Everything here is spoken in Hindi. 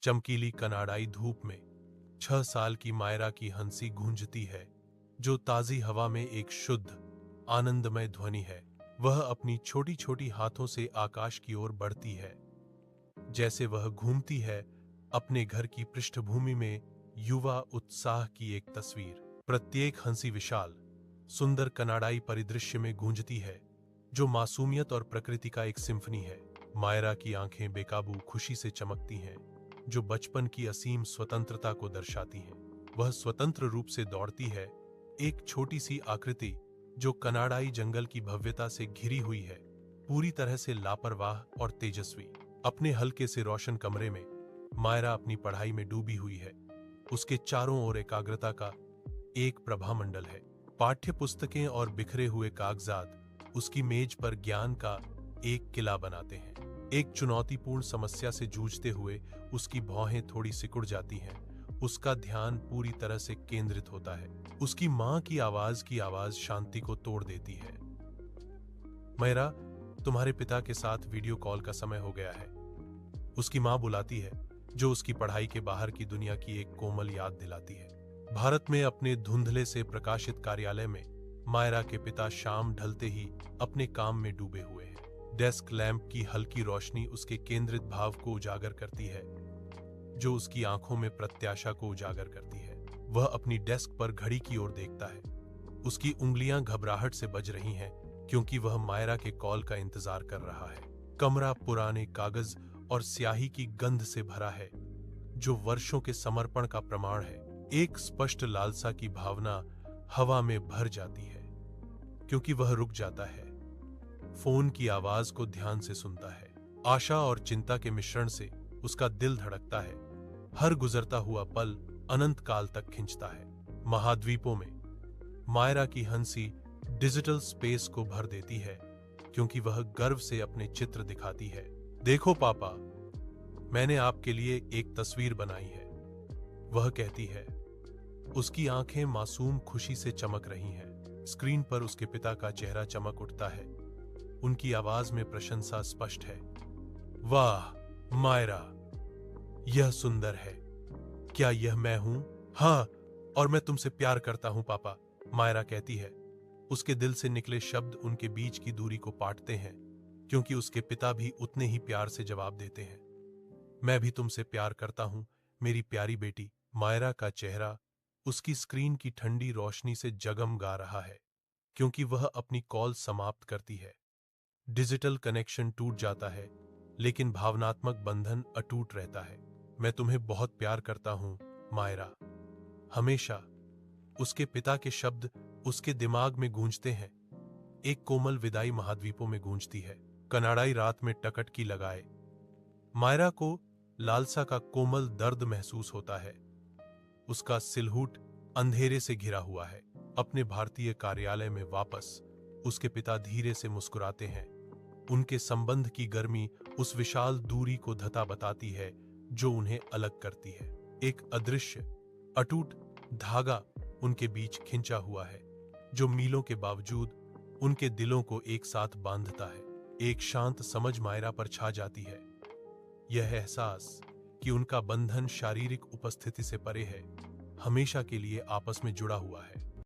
चमकीली कनाडाई धूप में 6 साल की मायरा की हंसी गूंजती है, जो ताजी हवा में एक शुद्ध आनंदमय ध्वनि है। वह अपनी छोटी छोटी हाथों से आकाश की ओर बढ़ती है, जैसे वह घूमती है अपने घर की पृष्ठभूमि में युवा उत्साह की एक तस्वीर। प्रत्येक हंसी विशाल सुंदर कनाडाई परिदृश्य में गूंजती है, जो मासूमियत और प्रकृति का एक सिम्फनी है। मायरा की आंखें बेकाबू खुशी से चमकती हैं, जो बचपन की असीम स्वतंत्रता को दर्शाती हैं। वह स्वतंत्र रूप से दौड़ती है, एक छोटी सी आकृति जो कनाडाई जंगल की भव्यता से घिरी हुई है, पूरी तरह से लापरवाह और तेजस्वी। अपने हल्के से रोशन कमरे में मायरा अपनी पढ़ाई में डूबी हुई है। उसके चारों ओर एकाग्रता का एक प्रभामंडल है। पाठ्य पुस्तकें और बिखरे हुए कागजात उसकी मेज पर ज्ञान का एक किला बनाते हैं। एक चुनौतीपूर्ण समस्या से जूझते हुए उसकी भौहें थोड़ी सिकुड़ जाती हैं। उसका ध्यान पूरी तरह से केंद्रित होता है। उसकी मां की आवाज शांति को तोड़ देती है। मायरा, तुम्हारे पिता के साथ वीडियो कॉल का समय हो गया है, उसकी मां बुलाती है, जो उसकी पढ़ाई के बाहर की दुनिया की एक कोमल याद दिलाती है। भारत में अपने धुंधले से प्रकाशित कार्यालय में मायरा के पिता शाम ढलते ही अपने काम में डूबे हुए हैं। डेस्क लैंप की हल्की रोशनी उसके केंद्रित भाव को उजागर करती है, जो उसकी आंखों में प्रत्याशा को उजागर करती है। वह अपनी डेस्क पर घड़ी की ओर देखता है। उसकी उंगलियां घबराहट से बज रही हैं, क्योंकि वह मायरा के कॉल का इंतजार कर रहा है। कमरा पुराने कागज और स्याही की गंध से भरा है, जो वर्षों के समर्पण का प्रमाण है। एक स्पष्ट लालसा की भावना हवा में भर जाती है, क्योंकि वह रुक जाता है, फोन की आवाज को ध्यान से सुनता है। आशा और चिंता के मिश्रण से उसका दिल धड़कता है। हर गुजरता हुआ पल अनंत काल तक खिंचता है। महाद्वीपों में मायरा की हंसी डिजिटल स्पेस को भर देती है, क्योंकि वह गर्व से अपने चित्र दिखाती है। देखो पापा, मैंने आपके लिए एक तस्वीर बनाई है, वह कहती है। उसकी आंखें मासूम खुशी से चमक रही हैं। स्क्रीन पर उसके पिता का चेहरा चमक उठता है। उनकी आवाज में प्रशंसा स्पष्ट है। वाह मायरा, यह सुंदर है। क्या यह मैं हूं? हाँ, और मैं तुमसे प्यार करता हूं पापा, मायरा कहती है। उसके दिल से निकले शब्द उनके बीच की दूरी को पाटते हैं, क्योंकि उसके पिता भी उतने ही प्यार से जवाब देते हैं। मैं भी तुमसे प्यार करता हूं, मेरी प्यारी बेटी। मायरा का चेहरा उसकी स्क्रीन की ठंडी रोशनी से जगमगा रहा है, क्योंकि वह अपनी कॉल समाप्त करती है। डिजिटल कनेक्शन टूट जाता है, लेकिन भावनात्मक बंधन अटूट रहता है। मैं तुम्हें बहुत प्यार करता हूं मायरा, हमेशा। उसके पिता के शब्द उसके दिमाग में गूंजते हैं। एक कोमल विदाई महाद्वीपों में गूंजती है। कनाडाई रात में टकटकी लगाए मायरा को लालसा का कोमल दर्द महसूस होता है। उसका सिलहूट अंधेरे से घिरा हुआ है। अपने भारतीय कार्यालय में वापस उसके पिता धीरे से मुस्कुराते हैं। उनके संबंध की गर्मी उस विशाल दूरी को धता बताती है, जो उन्हें अलग करती है। एक अदृश्य अटूट धागा उनके बीच खिंचा हुआ है, जो मीलों के बावजूद उनके दिलों को एक साथ बांधता है। एक शांत समझ मायरा पर छा जाती है। यह एहसास कि उनका बंधन शारीरिक उपस्थिति से परे है, हमेशा के लिए आपस में जुड़ा हुआ है।